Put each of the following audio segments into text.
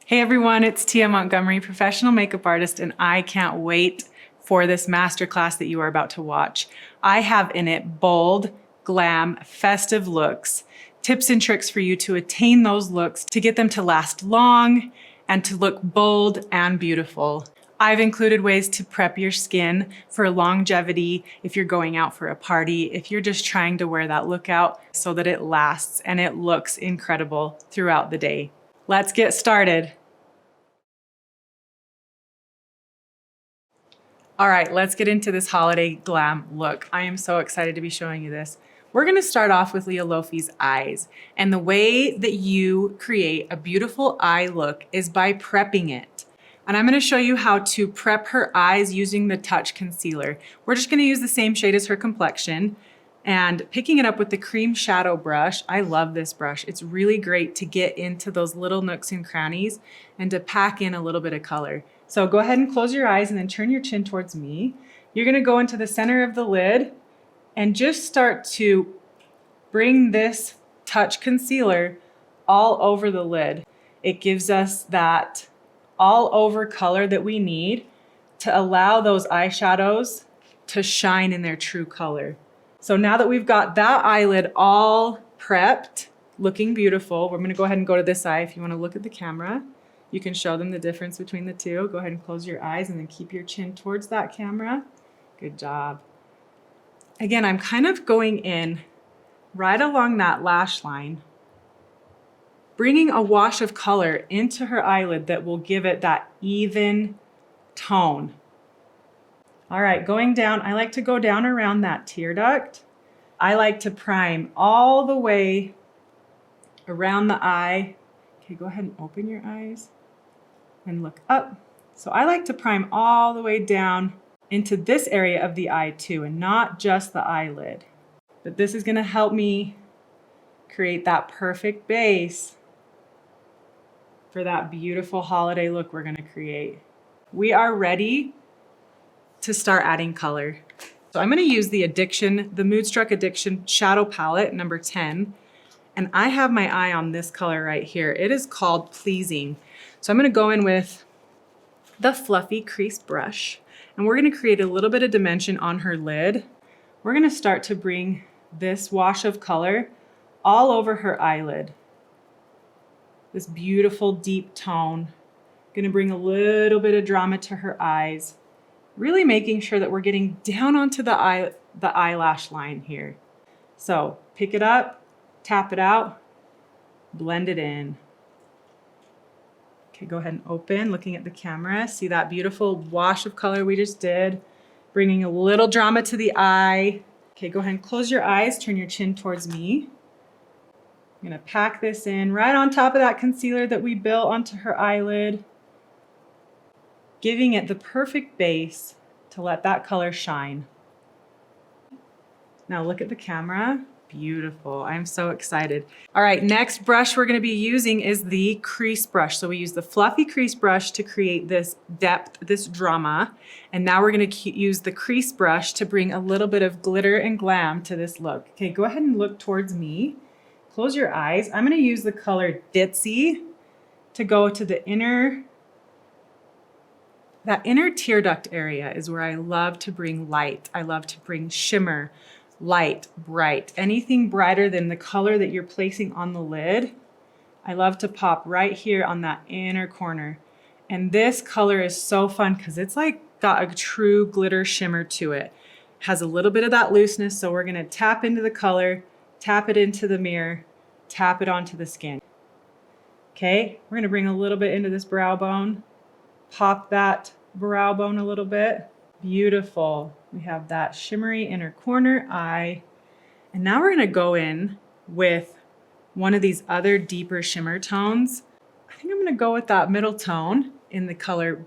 Hey everyone, it's Tia Montgomery, professional makeup artist, and I can't wait for this masterclass that you are about to watch. I have in it bold, glam, festive looks, tips and tricks for you to attain those looks, to get them to last long and to look bold and beautiful. I've included ways to prep your skin for longevity if you're going out for a party, if you're just trying to wear that look out so that it lasts and it looks incredible throughout the day. Let's get started. All right, let's get into this holiday glam look. I am so excited to be showing you this. We're gonna start off with Leah Lofi's eyes. And the way that you create a beautiful eye look is by prepping it. And I'm gonna show you how to prep her eyes using the Touch Concealer. We're just gonna use the same shade as her complexion and picking it up with the cream shadow brush. I love this brush. It's really great to get into those little nooks and crannies and to pack in a little bit of color. So go ahead and close your eyes and then turn your chin towards me. You're gonna go into the center of the lid and just start to bring this Touch Concealer all over the lid. It gives us that all over color that we need to allow those eyeshadows to shine in their true color. So now that we've got that eyelid all prepped, looking beautiful, we're gonna go ahead and go to this eye. If you wanna look at the camera, you can show them the difference between the two. Go ahead and close your eyes and then keep your chin towards that camera. Good job. Again, I'm kind of going in right along that lash line, bringing a wash of color into her eyelid that will give it that even tone. All right, going down, I like to go down around that tear duct. I like to prime all the way around the eye. Okay, go ahead and open your eyes and look up. So I like to prime all the way down into this area of the eye too, and not just the eyelid. But this is gonna help me create that perfect base for that beautiful holiday look we're gonna create. We are ready to start adding color. So I'm gonna use the Moodstruck Addiction Shadow Palette, number 10. And I have my eye on this color right here. It is called Pleasing. So I'm gonna go in with the fluffy crease brush, and we're gonna create a little bit of dimension on her lid. We're gonna start to bring this wash of color all over her eyelid. This beautiful deep tone. Gonna bring a little bit of drama to her eyes. Really making sure that we're getting down onto the eyelash line here. So pick it up, tap it out, blend it in. Okay, go ahead and open, looking at the camera. See that beautiful wash of color we just did, bringing a little drama to the eye. Okay, go ahead and close your eyes, turn your chin towards me. I'm gonna pack this in right on top of that concealer that we built onto her eyelid, giving it the perfect base to let that color shine. Now look at the camera. Beautiful. I'm so excited. All right, next brush we're going to be using is the crease brush. So we use the fluffy crease brush to create this depth, this drama. And now we're going to use the crease brush to bring a little bit of glitter and glam to this look. Okay, go ahead and look towards me. Close your eyes. I'm going to use the color Ditzy to go to the that inner tear duct area is where I love to bring light. I love to bring shimmer, light, bright. Anything brighter than the color that you're placing on the lid, I love to pop right here on that inner corner. And this color is so fun because it's like got a true glitter shimmer to it. Has a little bit of that looseness, so we're gonna tap into the color, tap it into the mirror, tap it onto the skin. Okay, we're gonna bring a little bit into this brow bone, pop that brow bone a little bit. Beautiful. We have that shimmery inner corner eye. And now we're gonna go in with one of these other deeper shimmer tones. I think I'm gonna go with that middle tone in the color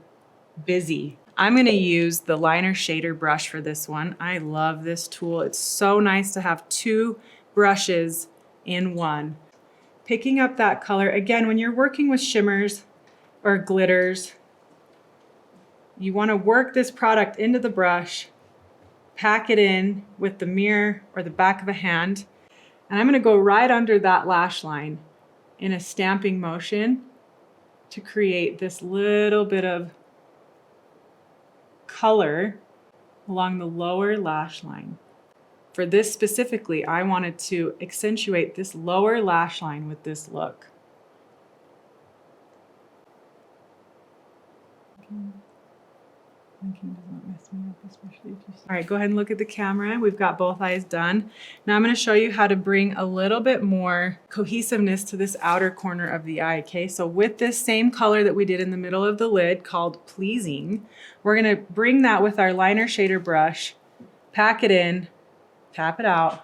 Busy. I'm gonna use the liner shader brush for this one. I love this tool. It's so nice to have two brushes in one. Picking up that color. Again, when you're working with shimmers or glitters, you want to work this product into the brush, pack it in with the mirror or the back of a hand, and I'm going to go right under that lash line in a stamping motion to create this little bit of color along the lower lash line. For this specifically, I wanted to accentuate this lower lash line with this look. Blinking does not mess me up, especially if you see. All right, go ahead and look at the camera. We've got both eyes done. Now I'm going to show you how to bring a little bit more cohesiveness to this outer corner of the eye, okay? So with this same color that we did in the middle of the lid called Pleasing, we're going to bring that with our liner shader brush, pack it in, tap it out,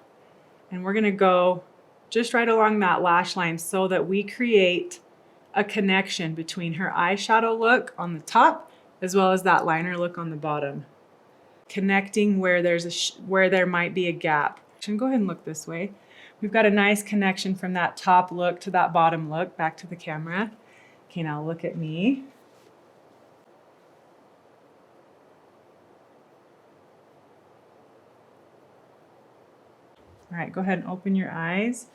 and we're going to go just right along that lash line so that we create a connection between her eyeshadow look on the top as well as that liner look on the bottom, connecting where where there might be a gap. And go ahead and look this way. We've got a nice connection from that top look to that bottom look. Back to the camera. Okay, now look at me. All right, go ahead and open your eyes.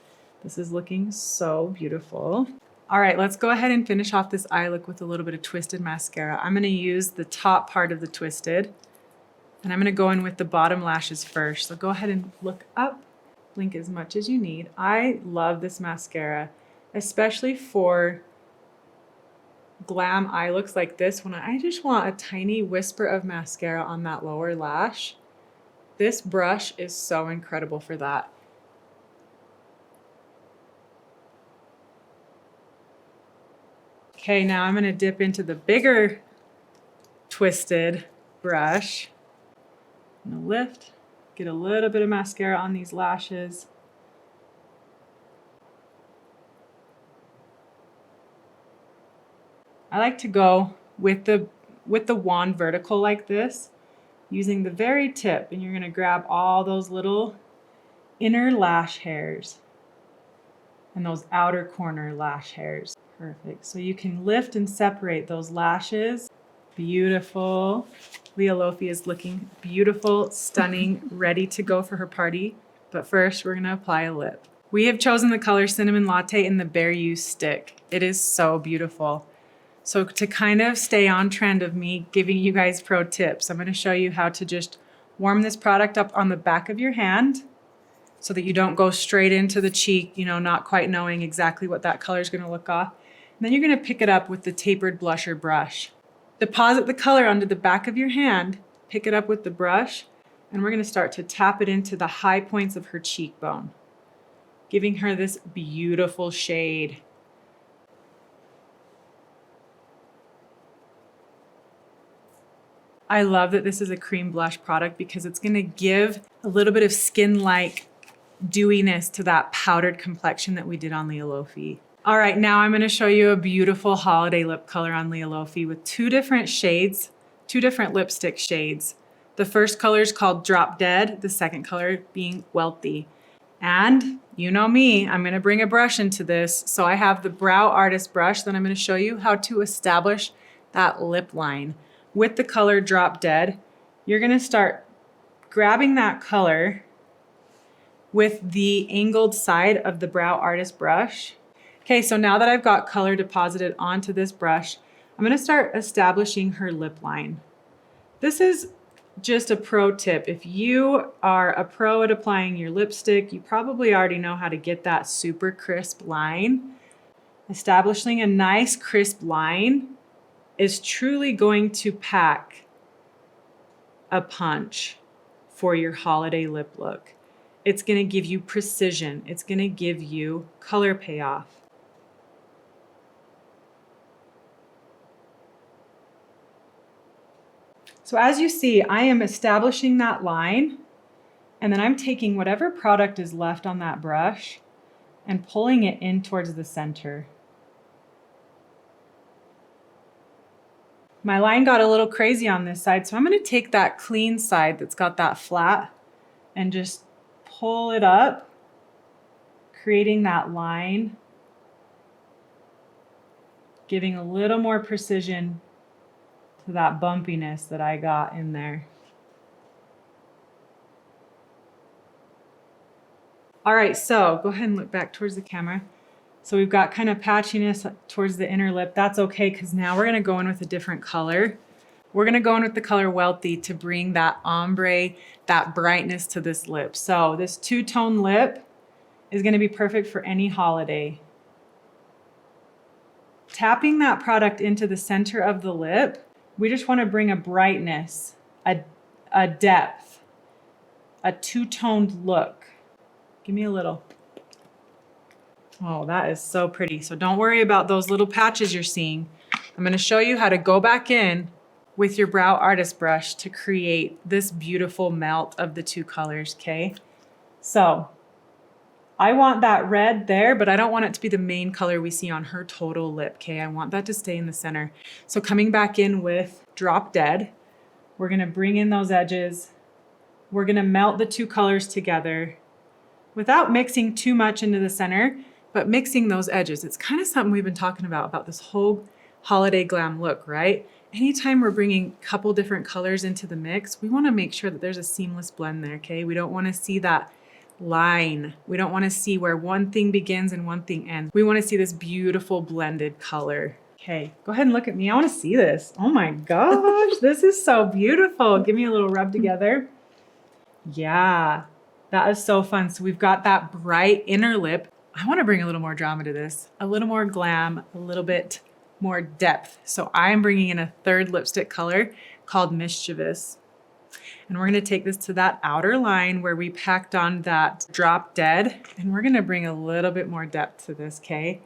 This is looking so beautiful. All right, let's go ahead and finish off this eye look with a little bit of Twisted mascara. I'm gonna use the top part of the Twisted, and I'm gonna go in with the bottom lashes first. So go ahead and look up, blink as much as you need. I love this mascara, especially for glam eye looks like this when I just want a tiny whisper of mascara on that lower lash. This brush is so incredible for that. Okay, now I'm going to dip into the bigger Twisted brush. I'm going to lift, get a little bit of mascara on these lashes. I like to go with the wand vertical like this, using the very tip, and you're going to grab all those little inner lash hairs and those outer corner lash hairs. Perfect. So you can lift and separate those lashes. Beautiful. Leah Lofi is looking beautiful, stunning, ready to go for her party. But first, we're going to apply a lip. We have chosen the color Cinnamon Latte in the Bare You stick. It is so beautiful. So to kind of stay on trend of me giving you guys pro tips, I'm going to show you how to just warm this product up on the back of your hand so that you don't go straight into the cheek, you know, not quite knowing exactly what that color is going to look off. And then you're going to pick it up with the tapered blusher brush. Deposit the color onto the back of your hand, pick it up with the brush, and we're going to start to tap it into the high points of her cheekbone, giving her this beautiful shade. I love that this is a cream blush product because it's going to give a little bit of skin-like dewiness to that powdered complexion that we did on Leah Lofi. All right, now I'm going to show you a beautiful holiday lip color on Leah Lofi with two different shades, two different lipstick shades. The first color is called Drop Dead, the second color being Wealthy. And you know me, I'm going to bring a brush into this. So I have the Brow Artist brush that I'm going to show you how to establish that lip line. With the color Drop Dead, you're going to start grabbing that color with the angled side of the Brow Artist brush. Okay, so now that I've got color deposited onto this brush, I'm going to start establishing her lip line. This is just a pro tip. If you are a pro at applying your lipstick, you probably already know how to get that super crisp line. Establishing a nice crisp line is truly going to pack a punch for your holiday lip look. It's going to give you precision. It's going to give you color payoff. So as you see, I am establishing that line, and then I'm taking whatever product is left on that brush and pulling it in towards the center. My line got a little crazy on this side, so I'm going to take that clean side that's got that flat and just pull it up, creating that line, giving a little more precision to that bumpiness that I got in there. All right, so go ahead and look back towards the camera. So we've got kind of patchiness towards the inner lip. That's okay, because now we're gonna go in with a different color. We're gonna go in with the color Wealthy to bring that ombre, that brightness to this lip. So this two-tone lip is gonna be perfect for any holiday. Tapping that product into the center of the lip, we just wanna bring a brightness, a depth, a two-toned look. Give me a little. Oh, that is so pretty. So don't worry about those little patches you're seeing. I'm gonna show you how to go back in with your brow artist brush to create this beautiful melt of the two colors, okay? So I want that red there, but I don't want it to be the main color we see on her total lip, okay? I want that to stay in the center. So coming back in with Drop Dead, we're gonna bring in those edges. We're gonna melt the two colors together without mixing too much into the center, but mixing those edges. It's kind of something we've been talking about this whole holiday glam look, right? Anytime we're bringing a couple different colors into the mix, we wanna make sure that there's a seamless blend there, okay? We don't wanna see that line. We don't wanna see where one thing begins and one thing ends. We wanna see this beautiful blended color. Okay, go ahead and look at me. I wanna see this. Oh my gosh, this is so beautiful. Give me a little rub together. Yeah, that is so fun. So we've got that bright inner lip. I wanna bring a little more drama to this, a little more glam, a little bit more depth. So I am bringing in a third lipstick color called Mischievous. And we're gonna take this to that outer line where we packed on that Drop Dead, and we're gonna bring a little bit more depth to this, okay?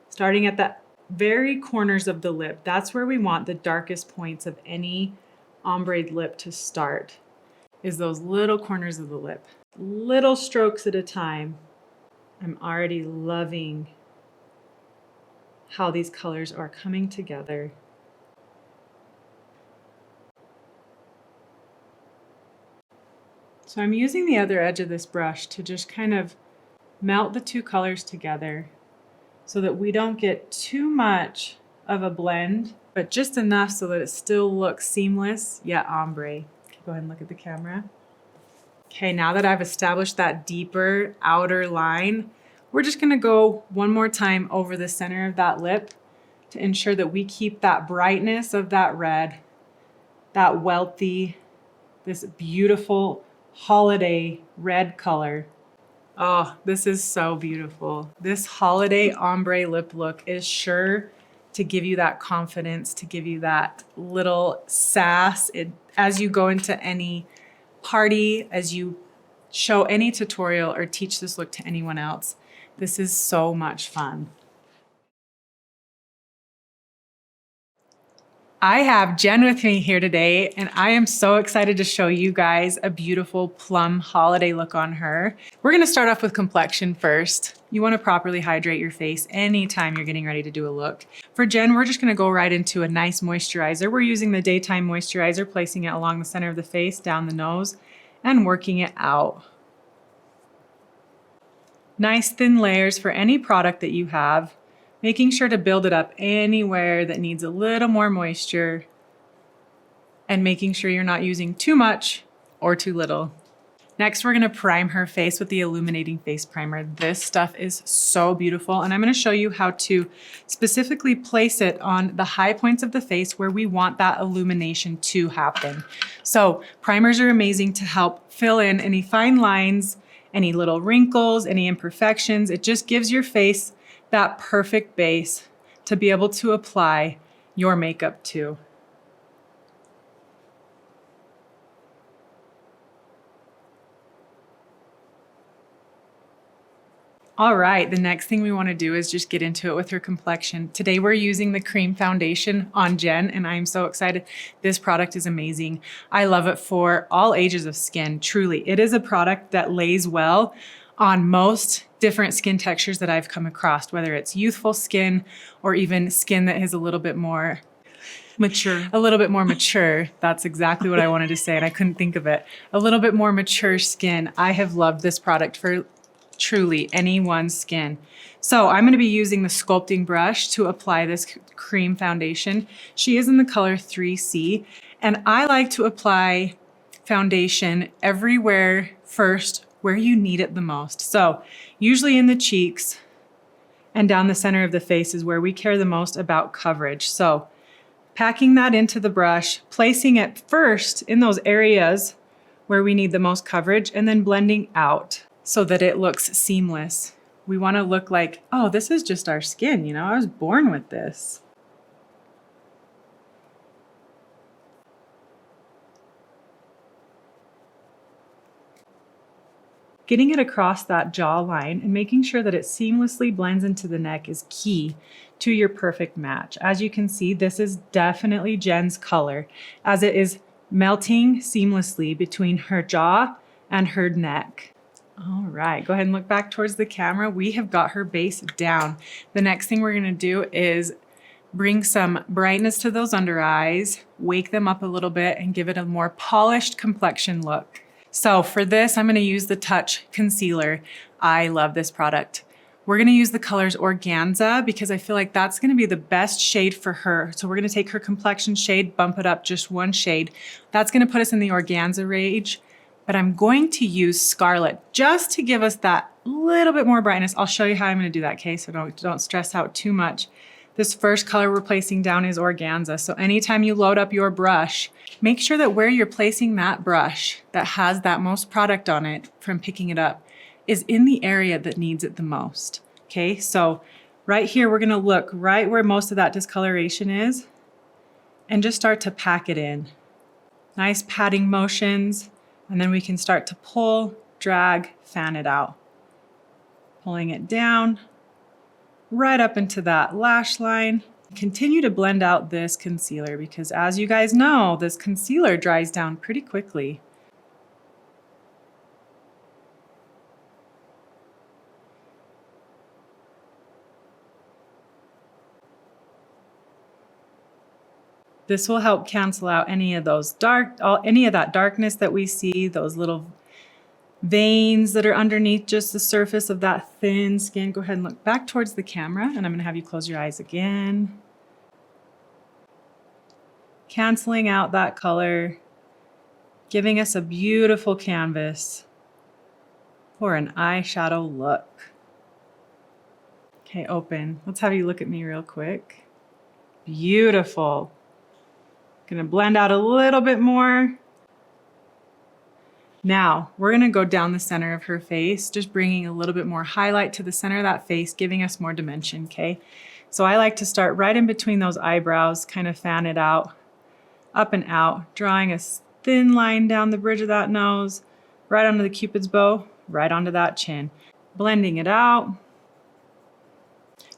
Starting at the very corners of the lip, that's where we want the darkest points of any ombre lip to start, is those little corners of the lip. Little strokes at a time. I'm already loving how these colors are coming together. So I'm using the other edge of this brush to just kind of melt the two colors together so that we don't get too much of a blend, but just enough so that it still looks seamless yet ombre. Go ahead and look at the camera. Okay, now that I've established that deeper outer line, we're just gonna go one more time over the center of that lip to ensure that we keep that brightness of that red, that Wealthy, this beautiful holiday red color. Oh, this is so beautiful. This holiday ombre lip look is sure to give you that confidence, to give you that little sass as you go into any party, as you show any tutorial or teach this look to anyone else. This is so much fun. I have Jen with me here today, and I am so excited to show you guys a beautiful plum holiday look on her. We're gonna start off with complexion first. You wanna properly hydrate your face anytime you're getting ready to do a look. For Jen, we're just gonna go right into a nice moisturizer. We're using the daytime moisturizer, placing it along the center of the face, down the nose, and working it out. Nice thin layers for any product that you have, making sure to build it up anywhere that needs a little more moisture and making sure you're not using too much or too little. Next, we're gonna prime her face with the Illuminating Face Primer. This stuff is so beautiful, and I'm gonna show you how to specifically place it on the high points of the face where we want that illumination to happen. So primers are amazing to help fill in any fine lines, any little wrinkles, any imperfections. It just gives your face that perfect base to be able to apply your makeup to. All right, the next thing we want to do is just get into it with her complexion. Today we're using the cream foundation on Jen, and I'm so excited. This product is amazing. I love it for all ages of skin, truly. It is a product that lays well on most different skin textures that I've come across, whether it's youthful skin or even skin that is a little bit more mature. A little bit more mature. That's exactly what I wanted to say, and I couldn't think of it. A little bit more mature skin. I have loved this product for truly anyone's skin. So I'm going to be using the sculpting brush to apply this cream foundation. She is in the color 3C, and I like to apply foundation everywhere first where you need it the most. So usually in the cheeks, and down the center of the face is where we care the most about coverage. So packing that into the brush, placing it first in those areas where we need the most coverage, and then blending out so that it looks seamless. We want to look like, oh, this is just our skin, you know, I was born with this. Getting it across that jawline and making sure that it seamlessly blends into the neck is key to your perfect match. As you can see, this is definitely Jen's color, as it is melting seamlessly between her jaw and her neck. All right, go ahead and look back towards the camera. We have got her base down. The next thing we're gonna do is bring some brightness to those under eyes, wake them up a little bit, and give it a more polished complexion look. So for this, I'm gonna use the Touch Concealer. I love this product. We're gonna use the colors Organza because I feel like that's gonna be the best shade for her. So we're gonna take her complexion shade, bump it up just one shade. That's gonna put us in the Organza range, but I'm going to use Scarlet just to give us that little bit more brightness. I'll show you how I'm gonna do that, okay? So don't stress out too much. This first color we're placing down is Organza. So anytime you load up your brush, make sure that where you're placing that brush that has that most product on it from picking it up is in the area that needs it the most, okay? So right here, we're gonna look right where most of that discoloration is and just start to pack it in. Nice patting motions, and then we can start to pull, drag, fan it out. Pulling it down, right up into that lash line. Continue to blend out this concealer because as you guys know, this concealer dries down pretty quickly. This will help cancel out any of those any of that darkness that we see, those little veins that are underneath just the surface of that thin skin. Go ahead and look back towards the camera, and I'm gonna have you close your eyes again. Canceling out that color, giving us a beautiful canvas for an eyeshadow look. Okay, open. Let's have you look at me real quick. Beautiful. Gonna blend out a little bit more. Now, we're gonna go down the center of her face, just bringing a little bit more highlight to the center of that face, giving us more dimension, okay? So I like to start right in between those eyebrows, kind of fan it out, up and out, drawing a thin line down the bridge of that nose, right onto the Cupid's bow, right onto that chin, blending it out.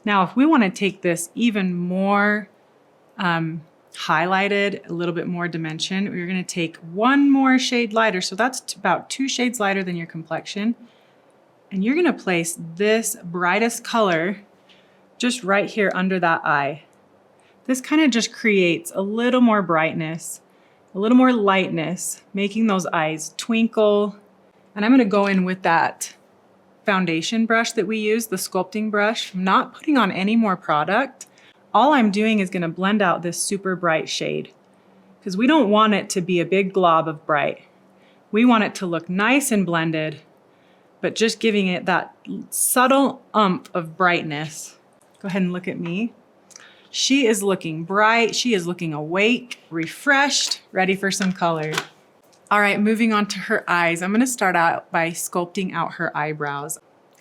Now, if we wanna take this even more highlighted, a little bit more dimension, we're gonna take one more shade lighter. So that's about 2 shades lighter than your complexion. And you're gonna place this brightest color just right here under that eye. This kind of just creates a little more brightness, a little more lightness, making those eyes twinkle. And I'm gonna go in with that foundation brush that we use, the sculpting brush. I'm not putting on any more product. All I'm doing is gonna blend out this super bright shade because we don't want it to be a big glob of bright. We want it to look nice and blended, but just giving it that subtle umph of brightness. Go ahead and look at me. She is looking bright. She is looking awake, refreshed, ready for some color. All right, moving on to her eyes. I'm gonna start out by sculpting out her eyebrows.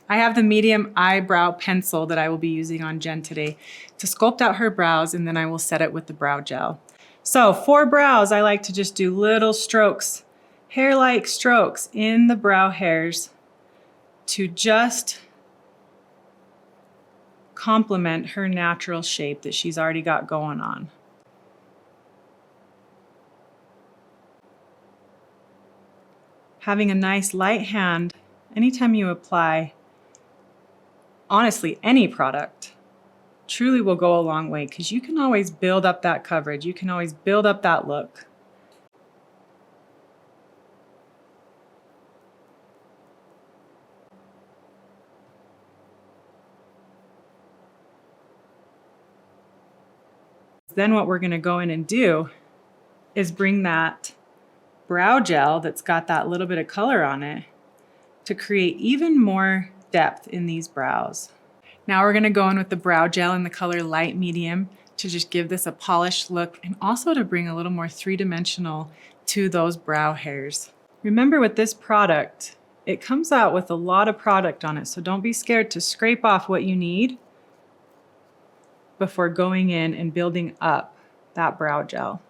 I have the medium eyebrow pencil that I will be using on Jen today to sculpt out her brows, and then I will set it with the brow gel. So for brows, I like to just do little strokes, hair-like strokes in the brow hairs to just complement her natural shape that she's already got going on. Having a nice light hand anytime you apply, honestly, any product truly will go a long way because you can always build up that coverage. You can always build up that look. Then what we're gonna go in and do is bring that brow gel that's got that little bit of color on it to create even more depth in these brows. Now we're gonna go in with the brow gel in the color light medium to just give this a polished look and also to bring a little more three-dimensional to those brow hairs. Remember with this product, it comes out with a lot of product on it, so don't be scared to scrape off what you need before going in and building up that brow gel.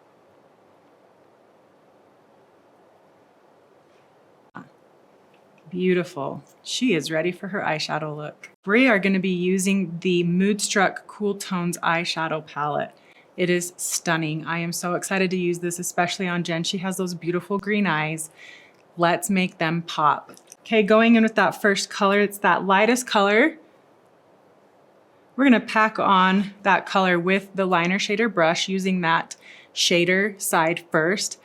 Beautiful. She is ready for her eyeshadow look. We are going to be using the Moodstruck Cool Tones eyeshadow palette. It is stunning. I am so excited to use this, especially on Jen. She has those beautiful green eyes. Let's make them pop. Okay, going in with that first color, it's that lightest color. We're going to pack on that color with the liner shader brush using that shader side first.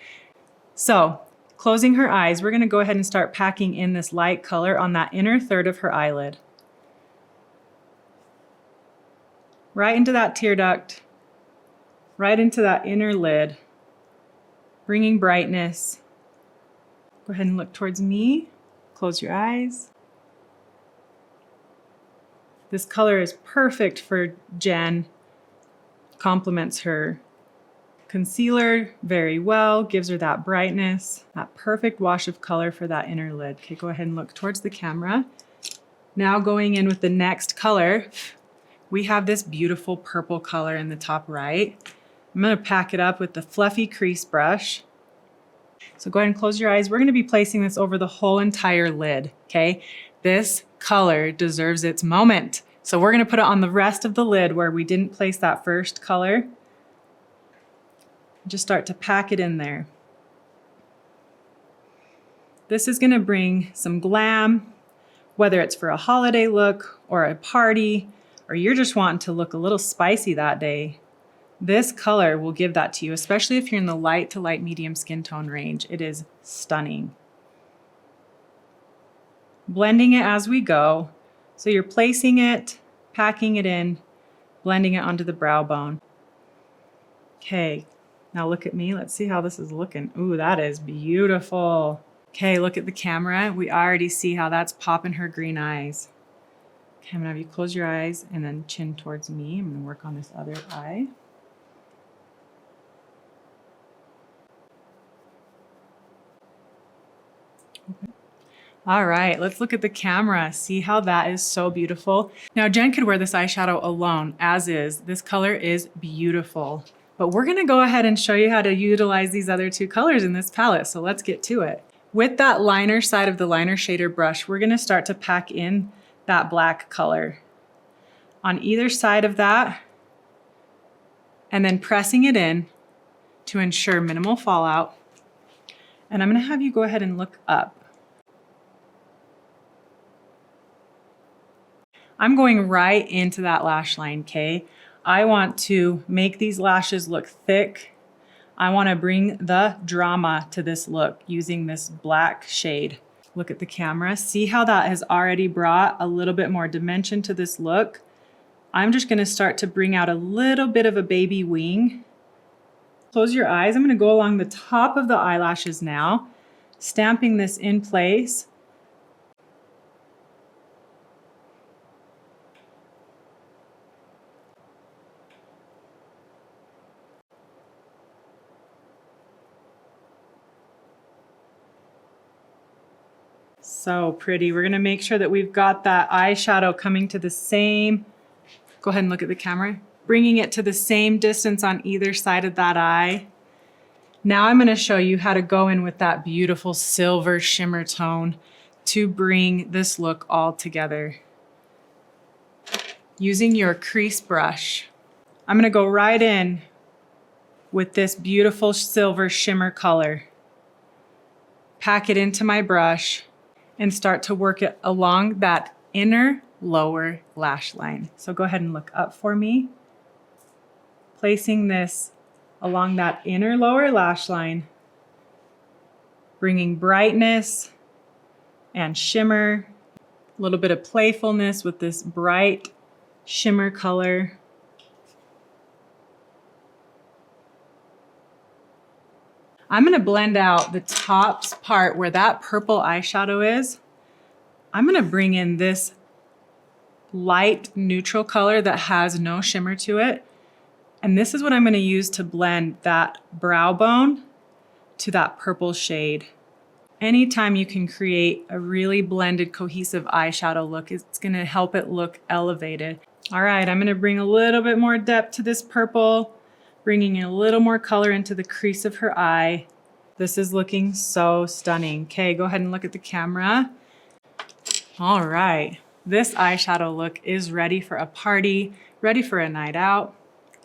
So, closing her eyes, we're going to go ahead and start packing in this light color on that inner third of her eyelid. Right into that tear duct, right into that inner lid, bringing brightness. Go ahead and look towards me. Close your eyes. This color is perfect for Jen. Complements her concealer very well, gives her that brightness, that perfect wash of color for that inner lid. Okay, go ahead and look towards the camera. Now going in with the next color, we have this beautiful purple color in the top right. I'm gonna pack it up with the fluffy crease brush. So go ahead and close your eyes. We're gonna be placing this over the whole entire lid, okay? This color deserves its moment. So we're gonna put it on the rest of the lid where we didn't place that first color. Just start to pack it in there. This is gonna bring some glam, whether it's for a holiday look or a party, or you're just wanting to look a little spicy that day. This color will give that to you, especially if you're in the light to light medium skin tone range. It is stunning. Blending it as we go. So you're placing it, packing it in, blending it onto the brow bone. Okay, now look at me. Let's see how this is looking. Ooh, that is beautiful. Okay, look at the camera. We already see how that's popping her green eyes. Okay, I'm gonna have you close your eyes and then chin towards me. I'm gonna work on this other eye. Okay. All right, let's look at the camera. See how that is so beautiful. Now Jen could wear this eyeshadow alone as is. This color is beautiful, but we're gonna go ahead and show you how to utilize these other two colors in this palette. So let's get to it. With that liner side of the liner shader brush, we're gonna start to pack in that black color on either side of that and then pressing it in to ensure minimal fallout. And I'm gonna have you go ahead and look up. I'm going right into that lash line, okay? I want to make these lashes look thick. I want to bring the drama to this look using this black shade. Look at the camera. See how that has already brought a little bit more dimension to this look? I'm just going to start to bring out a little bit of a baby wing. Close your eyes. I'm going to go along the top of the eyelashes now, stamping this in place. So pretty. We're gonna make sure that we've got that eyeshadow coming to the same, go ahead and look at the camera, bringing it to the same distance on either side of that eye. Now I'm gonna show you how to go in with that beautiful silver shimmer tone to bring this look all together. Using your crease brush, I'm gonna go right in with this beautiful silver shimmer color. Pack it into my brush and start to work it along that inner lower lash line. So go ahead and look up for me. Placing this along that inner lower lash line, bringing brightness and shimmer, a little bit of playfulness with this bright shimmer color. I'm gonna blend out the tops part where that purple eyeshadow is. I'm gonna bring in this light neutral color that has no shimmer to it. And this is what I'm going to use to blend that brow bone to that purple shade. Anytime you can create a really blended, cohesive eyeshadow look, it's going to help it look elevated. All right, I'm going to bring a little bit more depth to this purple, bringing a little more color into the crease of her eye. This is looking so stunning. Okay, go ahead and look at the camera. All right, this eyeshadow look is ready for a party, ready for a night out.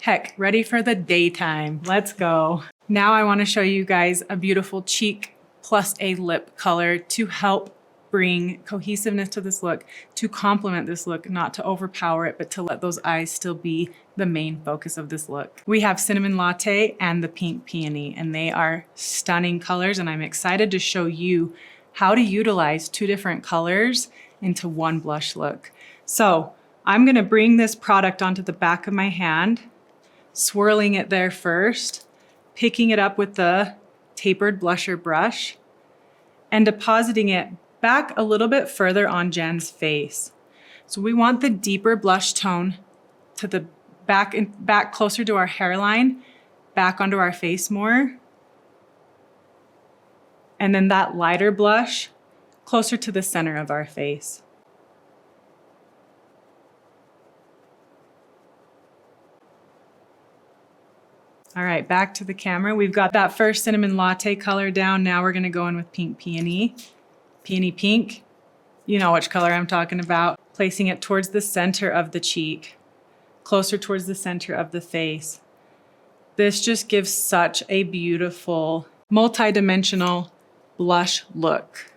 Heck, ready for the daytime. Let's go. Now I want to show you guys a beautiful cheek plus a lip color to help bring cohesiveness to this look, to complement this look, not to overpower it, but to let those eyes still be the main focus of this look. We have Cinnamon Latte and the Pink Peony, and they are stunning colors, and I'm excited to show you how to utilize two different colors into one blush look. So I'm gonna bring this product onto the back of my hand, swirling it there first, picking it up with the tapered blusher brush, and depositing it back a little bit further on Jen's face. So we want the deeper blush tone to the back closer to our hairline, back onto our face more. And then that lighter blush closer to the center of our face. All right, back to the camera. We've got that first Cinnamon Latte color down. Now we're gonna go in with Pink Peony. Peony Pink, you know which color I'm talking about. Placing it towards the center of the cheek, closer towards the center of the face. This just gives such a beautiful, multi-dimensional blush look,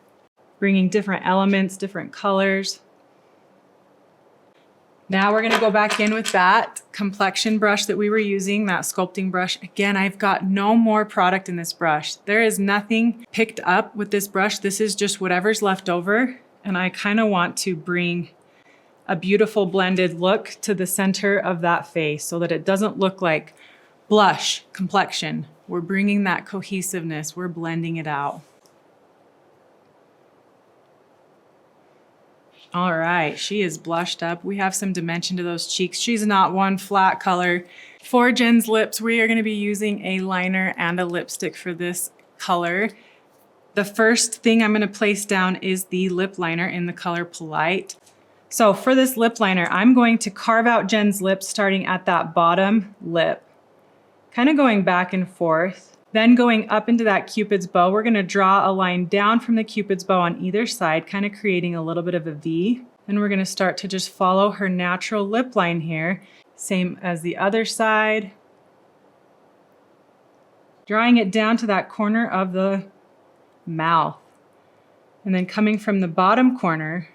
bringing different elements, different colors. Now we're gonna go back in with that complexion brush that we were using, that sculpting brush. Again, I've got no more product in this brush. There is nothing picked up with this brush. This is just whatever's left over. And I kind of want to bring a beautiful blended look to the center of that face so that it doesn't look like blush complexion. We're bringing that cohesiveness, we're blending it out. All right, she is blushed up. We have some dimension to those cheeks. She's not one flat color. For Jen's lips, we are gonna be using a liner and a lipstick for this color. The first thing I'm gonna place down is the lip liner in the color Polite. So for this lip liner, I'm going to carve out Jen's lips starting at that bottom lip, kind of going back and forth. Then going up into that Cupid's bow, we're gonna draw a line down from the Cupid's bow on either side, kind of creating a little bit of a V. Then we're gonna start to just follow her natural lip line here. Same as the other side. Drawing it down to that corner of the mouth. And then coming from the bottom corner,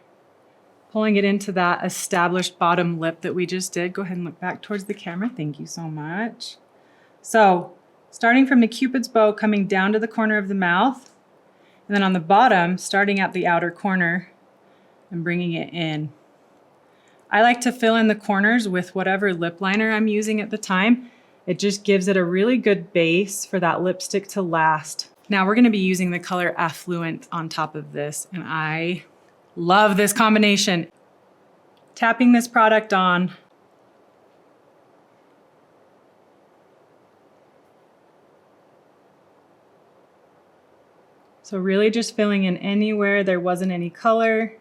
pulling it into that established bottom lip that we just did. Go ahead and look back towards the camera. Thank you so much. So, starting from the Cupid's bow, coming down to the corner of the mouth, and then on the bottom, starting at the outer corner and bringing it in. I like to fill in the corners with whatever lip liner I'm using at the time. It just gives it a really good base for that lipstick to last. Now we're gonna be using the color Affluent on top of this, and I love this combination. Tapping this product on. So really just filling in anywhere there wasn't any color.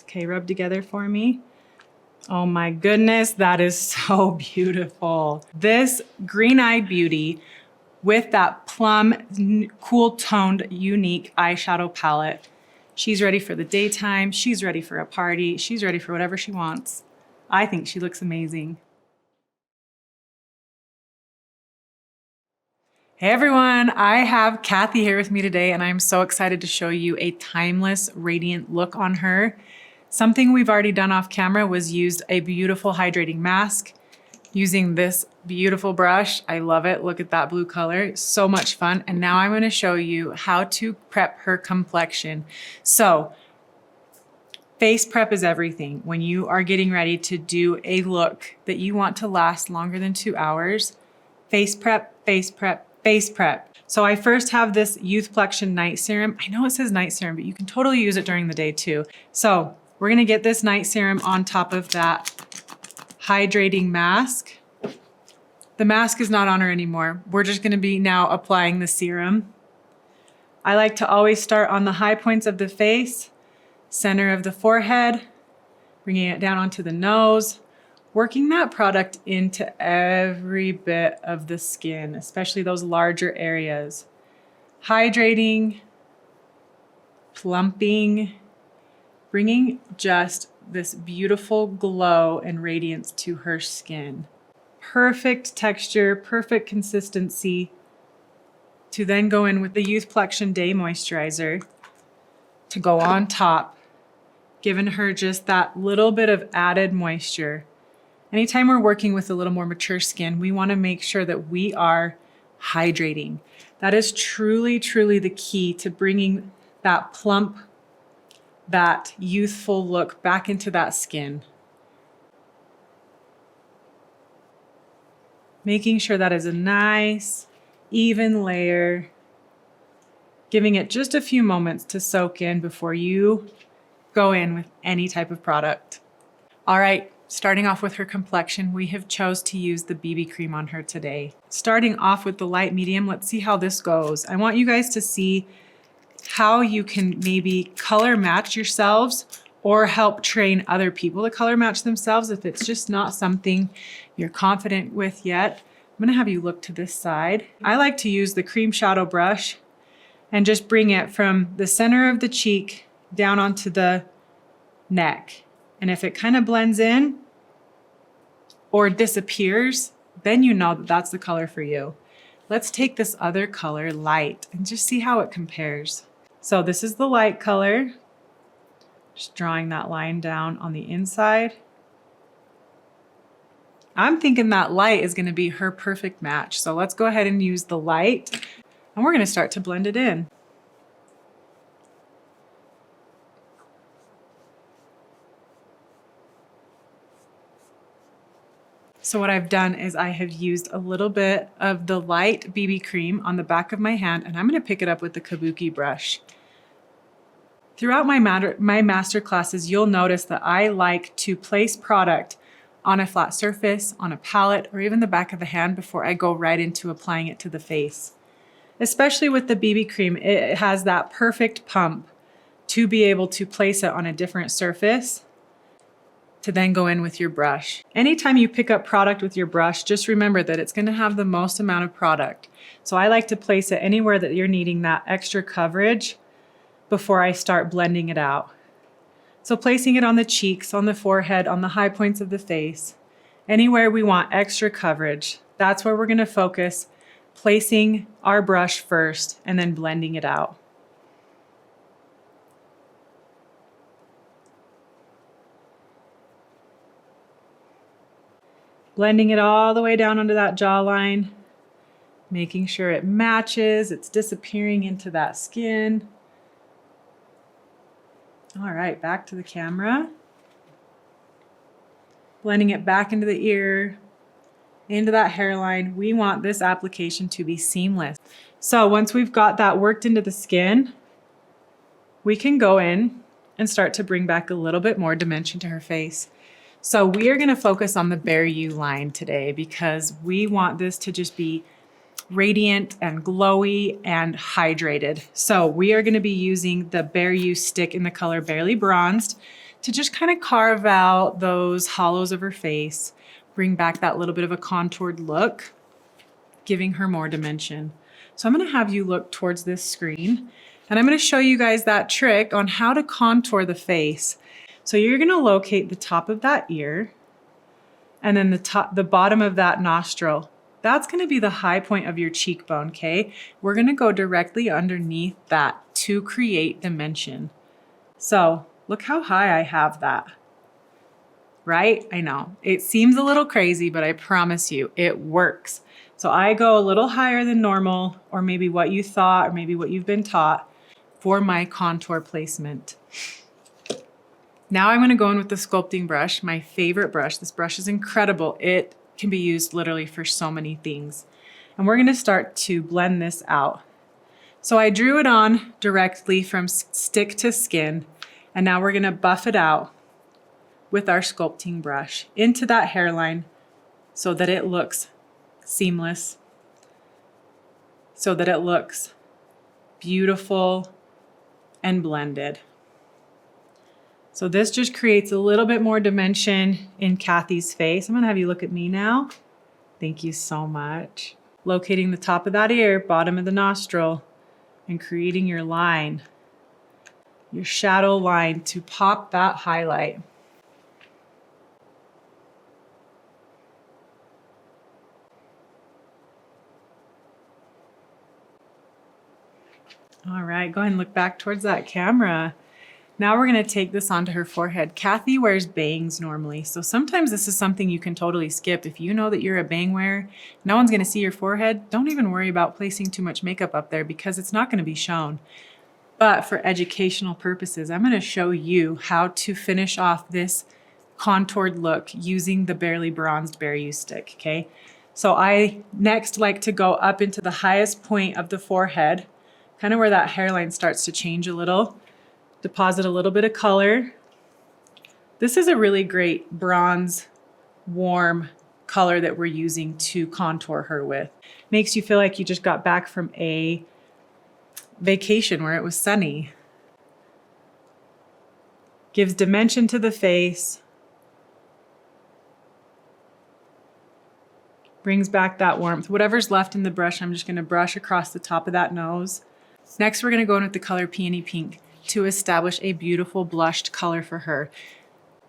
Okay, rub together for me. Oh my goodness, that is so beautiful. This green-eyed beauty with that plum, cool toned, Younique eyeshadow palette. She's ready for the daytime. She's ready for a party. She's ready for whatever she wants. I think she looks amazing. Hey everyone, I have Kathy here with me today and I'm so excited to show you a timeless, radiant look on her. Something we've already done off camera was used a beautiful hydrating mask using this beautiful brush. I love it. Look at that blue color. So much fun. And now I'm going to show you how to prep her complexion. So face prep is everything. When you are getting ready to do a look that you want to last longer than 2 hours, face prep, face prep, face prep. So I first have this Youthplexion Night Serum. I know it says night serum, but you can totally use it during the day too. So We're gonna get this night serum on top of that hydrating mask. The mask is not on her anymore. We're just gonna be now applying the serum. I like to always start on the high points of the face, center of the forehead, bringing it down onto the nose, working that product into every bit of the skin, especially those larger areas. Hydrating, plumping, bringing just this beautiful glow and radiance to her skin. Perfect texture, perfect consistency, to then go in with the Youth Plexion Day Moisturizer to go on top, giving her just that little bit of added moisture. Anytime we're working with a little more mature skin, we want to make sure that we are hydrating. That is truly, truly the key to bringing that plump, that youthful look back into that skin. Making sure that is a nice, even layer, giving it just a few moments to soak in before you go in with any type of product. All right, starting off with her complexion, we have chose to use the BB cream on her today. Starting off with the light medium, let's see how this goes. I want you guys to see how you can maybe color match yourselves or help train other people to color match themselves if it's just not something you're confident with yet. I'm gonna have you look to this side. I like to use the cream shadow brush and just bring it from the center of the cheek down onto the neck. And if it kind of blends in or disappears, then you know that that's the color for you. Let's take this other color, light, and just see how it compares. So this is the light color. Just drawing that line down on the inside. I'm thinking that light is going to be her perfect match. So let's go ahead and use the light, and we're going to start to blend it in. So what I've done is I have used a little bit of the light BB cream on the back of my hand, and I'm going to pick it up with the kabuki brush. Throughout my master classes, you'll notice that I like to place product on a flat surface, on a palette, or even the back of the hand before I go right into applying it to the face. Especially with the BB cream, it has that perfect pump to be able to place it on a different surface to then go in with your brush. Anytime you pick up product with your brush, just remember that it's going to have the most amount of product. So I like to place it anywhere that you're needing that extra coverage before I start blending it out. So placing it on the cheeks, on the forehead, on the high points of the face, anywhere we want extra coverage, that's where we're going to focus, placing our brush first and then blending it out. Blending it all the way down onto that jawline, making sure it matches, it's disappearing into that skin. All right, back to the camera. Blending it back into the ear, into that hairline. We want this application to be seamless. So once we've got that worked into the skin, we can go in and start to bring back a little bit more dimension to her face. So we are gonna focus on the Bare You line today because we want this to just be radiant and glowy and hydrated. So we are going to be using the Bare You stick in the color Barely Bronzed to just kind of carve out those hollows of her face, bring back that little bit of a contoured look, giving her more dimension. So I'm going to have you look towards this screen, and I'm going to show you guys that trick on how to contour the face. So you're going to locate the top of that ear and then the bottom of that nostril. That's going to be the high point of your cheekbone, okay? We're going to go directly underneath that to create dimension. So look how high I have that, right? I know it seems a little crazy, but I promise you it works. So I go a little higher than normal, or maybe what you thought, or maybe what you've been taught for my contour placement. Now I'm going to go in with the sculpting brush, my favorite brush. This brush is incredible. It can be used literally for so many things. And we're going to start to blend this out. So I drew it on directly from stick to skin, And now we're gonna buff it out with our sculpting brush into that hairline so that it looks seamless, so that it looks beautiful and blended. So this just creates a little bit more dimension in Kathy's face. I'm gonna have you look at me now. Thank you so much. Locating the top of that ear, bottom of the nostril, and creating your line, your shadow line to pop that highlight. All right, go ahead and look back towards that camera. Now we're gonna take this onto her forehead. Kathy wears bangs normally, so sometimes this is something you can totally skip. If you know that you're a bang wearer, no one's gonna see your forehead, don't even worry about placing too much makeup up there because it's not gonna be shown. But for educational purposes, I'm gonna show you how to finish off this contoured look using the Barely Bronzed Bare Use Stick, okay? So I next like to go up into the highest point of the forehead, kind of where that hairline starts to change a little. Deposit a little bit of color. This is a really great bronze, warm color that we're using to contour her with. Makes you feel like you just got back from a vacation where it was sunny. Gives dimension to the face. Brings back that warmth. Whatever's left in the brush, I'm just gonna brush across the top of that nose. Next, we're gonna go in with the color Peony Pink to establish a beautiful blushed color for her.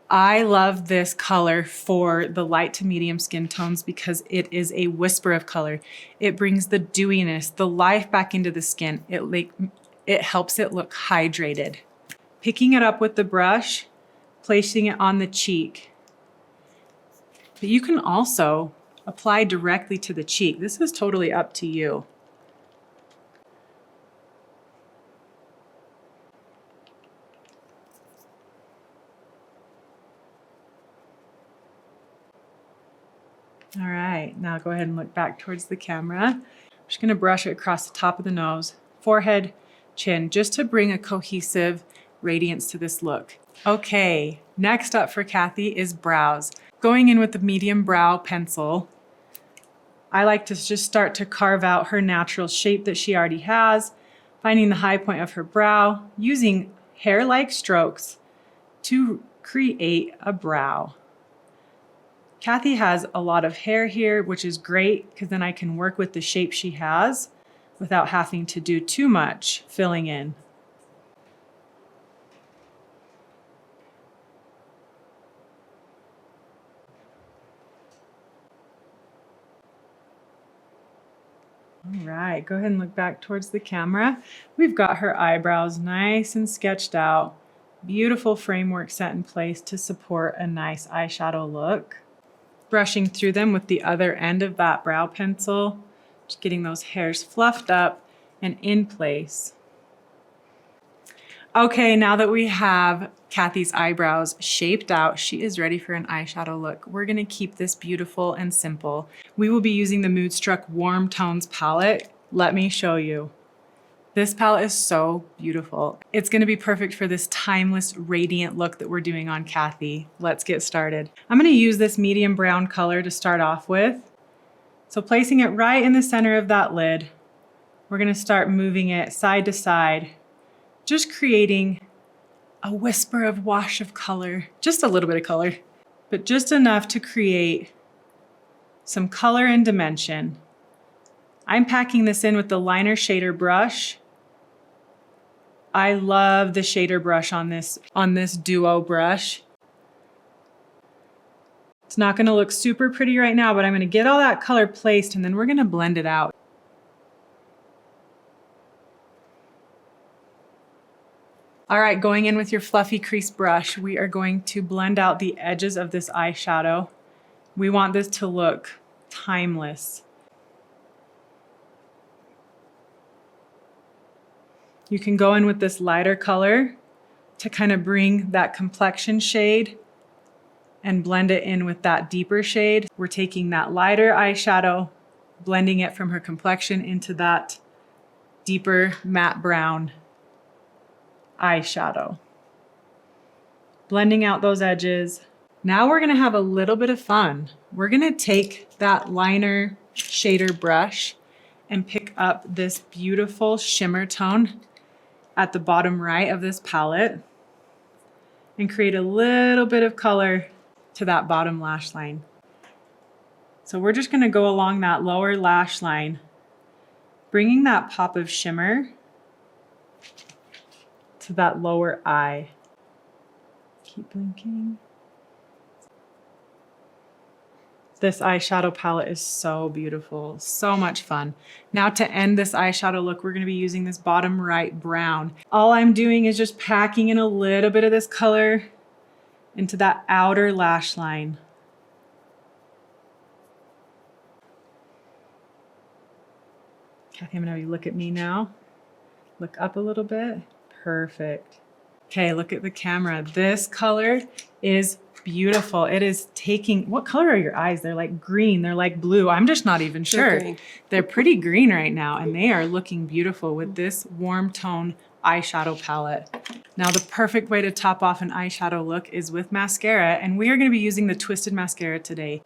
I love this color for the light to medium skin tones because it is a whisper of color. It brings the dewiness, the life back into the skin. It helps it look hydrated. Picking it up with the brush, placing it on the cheek. But you can also apply directly to the cheek. This is totally up to you. All right, now go ahead and look back towards the camera. I'm just gonna brush it across the top of the nose, forehead, chin, just to bring a cohesive radiance to this look. Okay, next up for Kathy is brows. Going in with the medium brow pencil, I like to just start to carve out her natural shape that she already has, finding the high point of her brow, using hair-like strokes to create a brow. Kathy has a lot of hair here, which is great because then I can work with the shape she has without having to do too much filling in. All right, go ahead and look back towards the camera. We've got her eyebrows nice and sketched out. Beautiful framework set in place to support a nice eyeshadow look. Brushing through them with the other end of that brow pencil, just getting those hairs fluffed up and in place. Okay, now that we have Kathy's eyebrows shaped out, she is ready for an eyeshadow look. We're gonna keep this beautiful and simple. We will be using the Moodstruck Warm Tones palette. Let me show you. This palette is so beautiful. It's gonna be perfect for this timeless, radiant look that we're doing on Kathy. Let's get started. I'm gonna use this medium brown color to start off with. So placing it right in the center of that lid, we're gonna start moving it side to side, just creating a whisper of wash of color, just a little bit of color, but just enough to create some color and dimension. I'm packing this in with the liner shader brush. I love the shader brush on this duo brush. It's not gonna look super pretty right now, but I'm gonna get all that color placed and then we're gonna blend it out. All right, going in with your fluffy crease brush, we are going to blend out the edges of this eyeshadow. We want this to look timeless. You can go in with this lighter color to kind of bring that complexion shade and blend it in with that deeper shade. We're taking that lighter eyeshadow, blending it from her complexion into that deeper matte brown eyeshadow. blending out those edges. Now we're gonna have a little bit of fun. We're gonna take that liner shader brush and pick up this beautiful shimmer tone at the bottom right of this palette and create a little bit of color to that bottom lash line. So we're just gonna go along that lower lash line, bringing that pop of shimmer to that lower eye. Keep blinking. This eyeshadow palette is so beautiful, so much fun. Now to end this eyeshadow look, we're gonna be using this bottom right brown. All I'm doing is just packing in a little bit of this color into that outer lash line. Kathy, I'm gonna have you look at me now. Look up a little bit. Perfect. Okay, look at the camera. This color is beautiful. It is taking, what color are your eyes? They're like green, they're like blue. I'm just not even sure. They're pretty green right now, and they are looking beautiful with this warm tone eyeshadow palette. Now the perfect way to top off an eyeshadow look is with mascara, and we are gonna be using the Twisted Mascara today.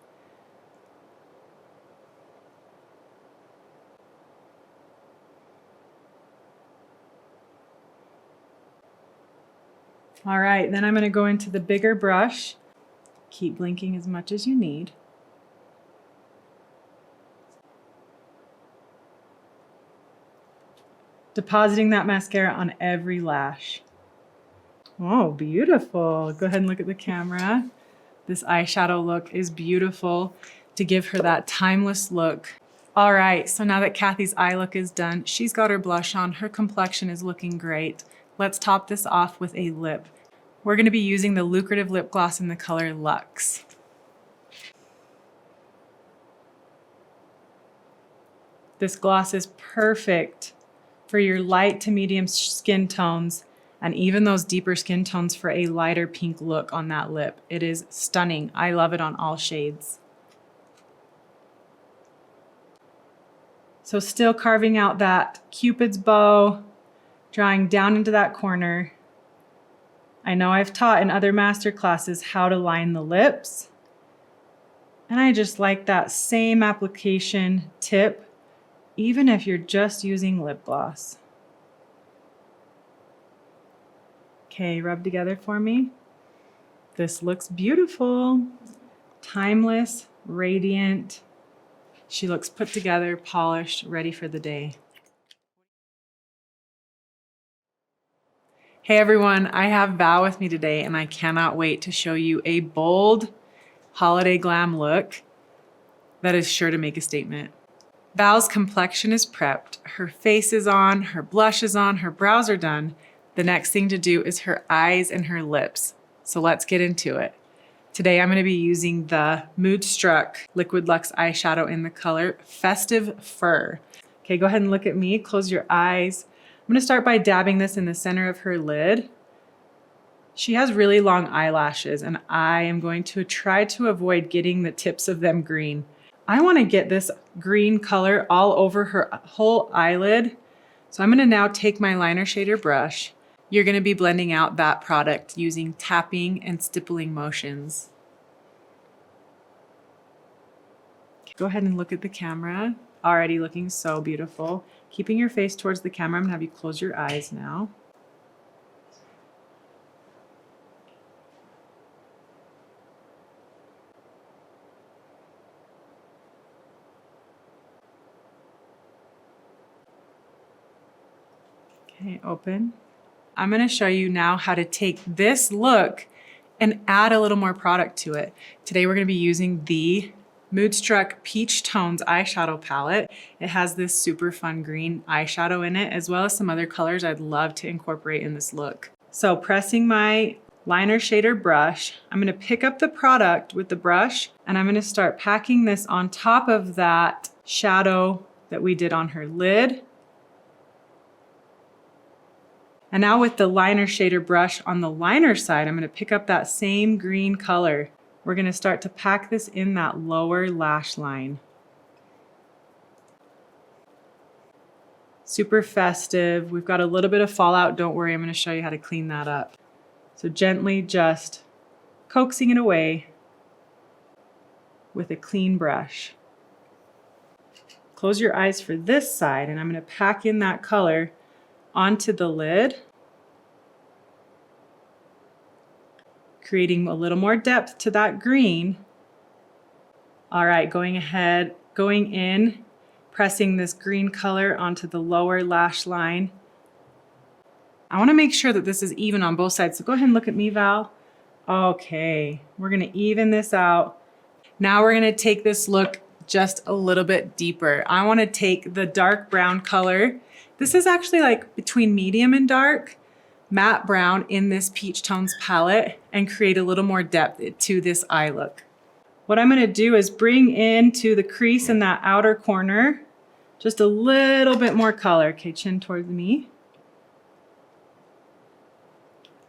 All right, then I'm gonna go into the bigger brush. Keep blinking as much as you need. Depositing that mascara on every lash. Oh, beautiful. Go ahead and look at the camera. This eyeshadow look is beautiful to give her that timeless look. All right, so now that Kathy's eye look is done, she's got her blush on, her complexion is looking great. Let's top this off with a lip. We're gonna be using the lucrative lip gloss in the color Luxe. This gloss is perfect for your light to medium skin tones and even those deeper skin tones for a lighter pink look on that lip. It is stunning. I love it on all shades. So still carving out that Cupid's bow, drawing down into that corner. I know I've taught in other master classes how to line the lips, and I just like that same application tip, even if you're just using lip gloss. Okay, rub together for me. This looks beautiful, timeless, radiant. She looks put together, polished, ready for the day. Hey everyone, I have Val with me today and I cannot wait to show you a bold holiday glam look that is sure to make a statement. Val's complexion is prepped, her face is on, her blush is on, her brows are done. The next thing to do is her eyes and her lips. So let's get into it. Today I'm going to be using the Moodstruck Liquid Luxe eyeshadow in the color Festive Fur. Okay, go ahead and look at me, close your eyes. I'm gonna start by dabbing this in the center of her lid. She has really long eyelashes and I am going to try to avoid getting the tips of them green. I wanna get this green color all over her whole eyelid. So I'm gonna now take my liner shader brush. You're gonna be blending out that product using tapping and stippling motions. Go ahead and look at the camera. Already looking so beautiful. Keeping your face towards the camera, I'm gonna have you close your eyes now. Okay, open. I'm gonna show you now how to take this look and add a little more product to it. Today we're gonna be using the Moodstruck Peach Tones eyeshadow palette. It has this super fun green eyeshadow in it, as well as some other colors I'd love to incorporate in this look. So pressing my liner shader brush, I'm gonna pick up the product with the brush and I'm gonna start packing this on top of that shadow that we did on her lid. And now with the liner shader brush on the liner side, I'm gonna pick up that same green color. We're gonna start to pack this in that lower lash line. Super festive. We've got a little bit of fallout. Don't worry, I'm gonna show you how to clean that up. So gently just coaxing it away with a clean brush. Close your eyes for this side, and I'm going to pack in that color onto the lid, creating a little more depth to that green. All right, going in, pressing this green color onto the lower lash line. I want to make sure that this is even on both sides. So go ahead and look at me, Val. Okay, we're going to even this out. Now we're going to take this look just a little bit deeper. I want to take the dark brown color. This is actually like between medium and dark, matte brown in this peach tones palette, and create a little more depth to this eye look. What I'm going to do is bring into the crease in that outer corner just a little bit more color. Okay, chin towards me.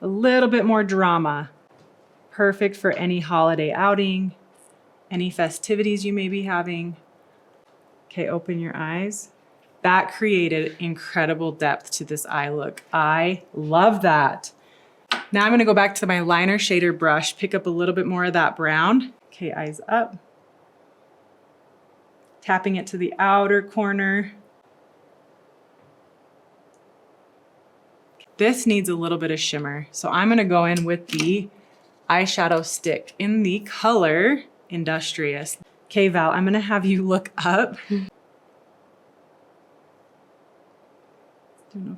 A little bit more drama. Perfect for any holiday outing, any festivities you may be having. Okay, open your eyes. That created incredible depth to this eye look. I love that. Now I'm going to go back to my liner shader brush, pick up a little bit more of that brown. Okay, eyes up. Tapping it to the outer corner. This needs a little bit of shimmer. So I'm going to go in with the eyeshadow stick in the color Industrious. Okay, Val, I'm going to have you look up. Doing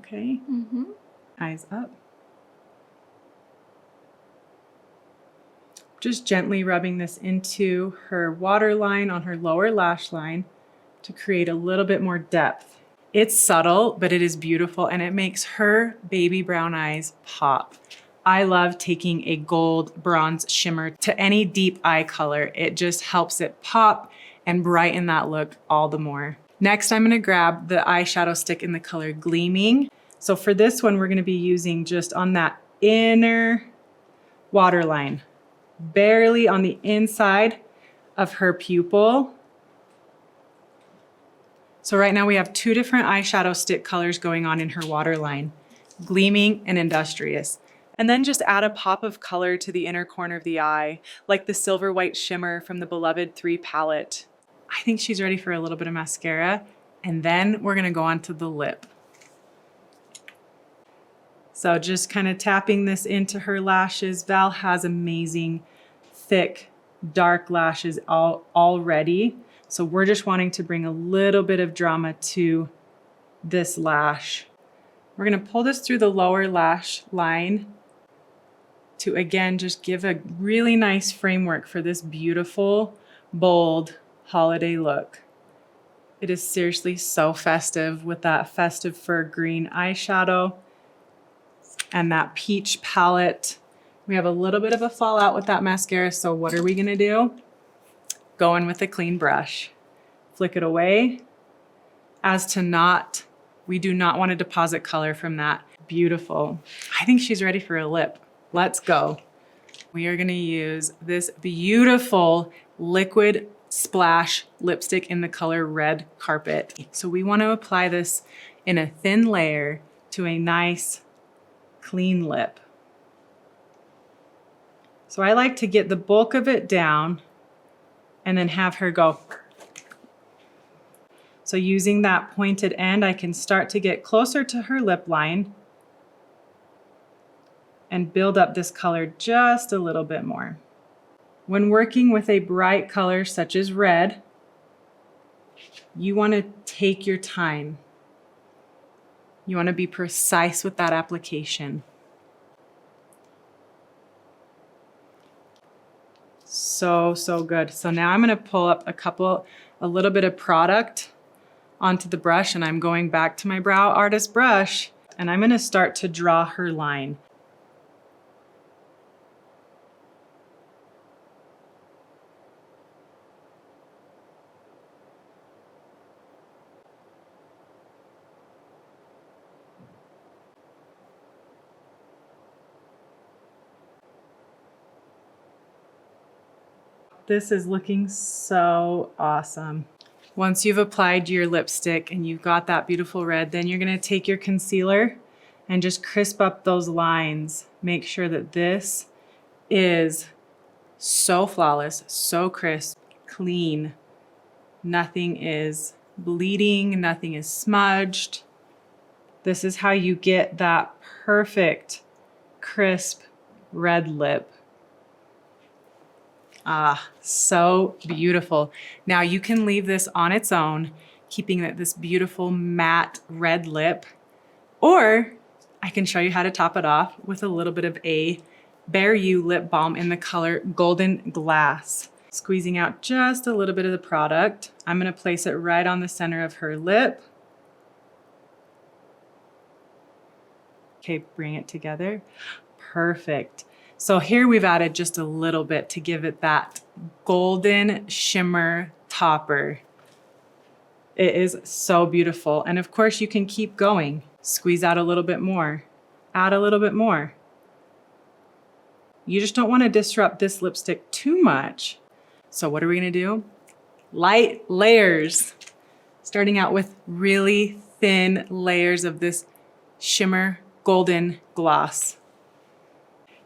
okay? Mm-hmm. Eyes up. Just gently rubbing this into her waterline on her lower lash line to create a little bit more depth. It's subtle, but it is beautiful, and it makes her baby brown eyes pop. I love taking a gold bronze shimmer to any deep eye color. It just helps it pop and brighten that look all the more. Next, I'm going to grab the eyeshadow stick in the color Gleaming. So for this one, we're going to be using just on that inner waterline, barely on the inside of her pupil. So right now we have two different eyeshadow stick colors going on in her waterline, Gleaming and Industrious. And then just add a pop of color to the inner corner of the eye, like the silver white shimmer from the Beloved 3 palette. I think she's ready for a little bit of mascara, and then we're gonna go on to the lip. So just kind of tapping this into her lashes. Val has amazing, thick, dark lashes already. So we're just wanting to bring a little bit of drama to this lash. We're gonna pull this through the lower lash line to again, just give a really nice framework for this beautiful, bold holiday look. It is seriously so festive with that festive fur green eyeshadow and that peach palette. We have a little bit of a fallout with that mascara, so what are we gonna do? Go in with a clean brush. Flick it away as to we do not want to deposit color from that. Beautiful. I think she's ready for a lip. Let's go. We are gonna use this beautiful liquid splash lipstick in the color Red Carpet. So we want to apply this in a thin layer to a nice, clean lip. So I like to get the bulk of it down and then have her go. So using that pointed end, I can start to get closer to her lip line and build up this color just a little bit more. When working with a bright color such as red, you want to take your time. You want to be precise with that application. So good. So now I'm going to pull up a little bit of product onto the brush, and I'm going back to my brow artist brush, and I'm going to start to draw her line. This is looking so awesome. Once you've applied your lipstick and you've got that beautiful red, then you're gonna take your concealer and just crisp up those lines. Make sure that this is so flawless, so crisp, clean. Nothing is bleeding, nothing is smudged. This is how you get that perfect, crisp red lip. Ah, so beautiful. Now you can leave this on its own, keeping this beautiful matte red lip, or I can show you how to top it off with a little bit of a Bare You lip balm in the color Golden Glass. Squeezing out just a little bit of the product. I'm gonna place it right on the center of her lip. Okay, bring it together. Perfect. So here we've added just a little bit to give it that golden shimmer topper. It is so beautiful. And of course you can keep going. Squeeze out a little bit more. Add a little bit more. You just don't want to disrupt this lipstick too much. So what are we going to do? Light layers. Starting out with really thin layers of this shimmer golden gloss.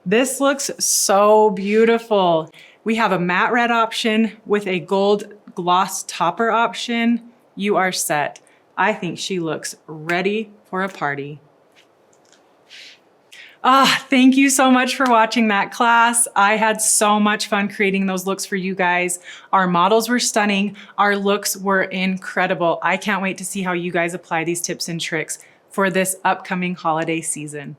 This looks so beautiful. We have a matte red option with a gold gloss topper option. You are set. I think she looks ready for a party. Thank you so much for watching that class. I had so much fun creating those looks for you guys. Our models were stunning. Our looks were incredible. I can't wait to see how you guys apply these tips and tricks for this upcoming holiday season.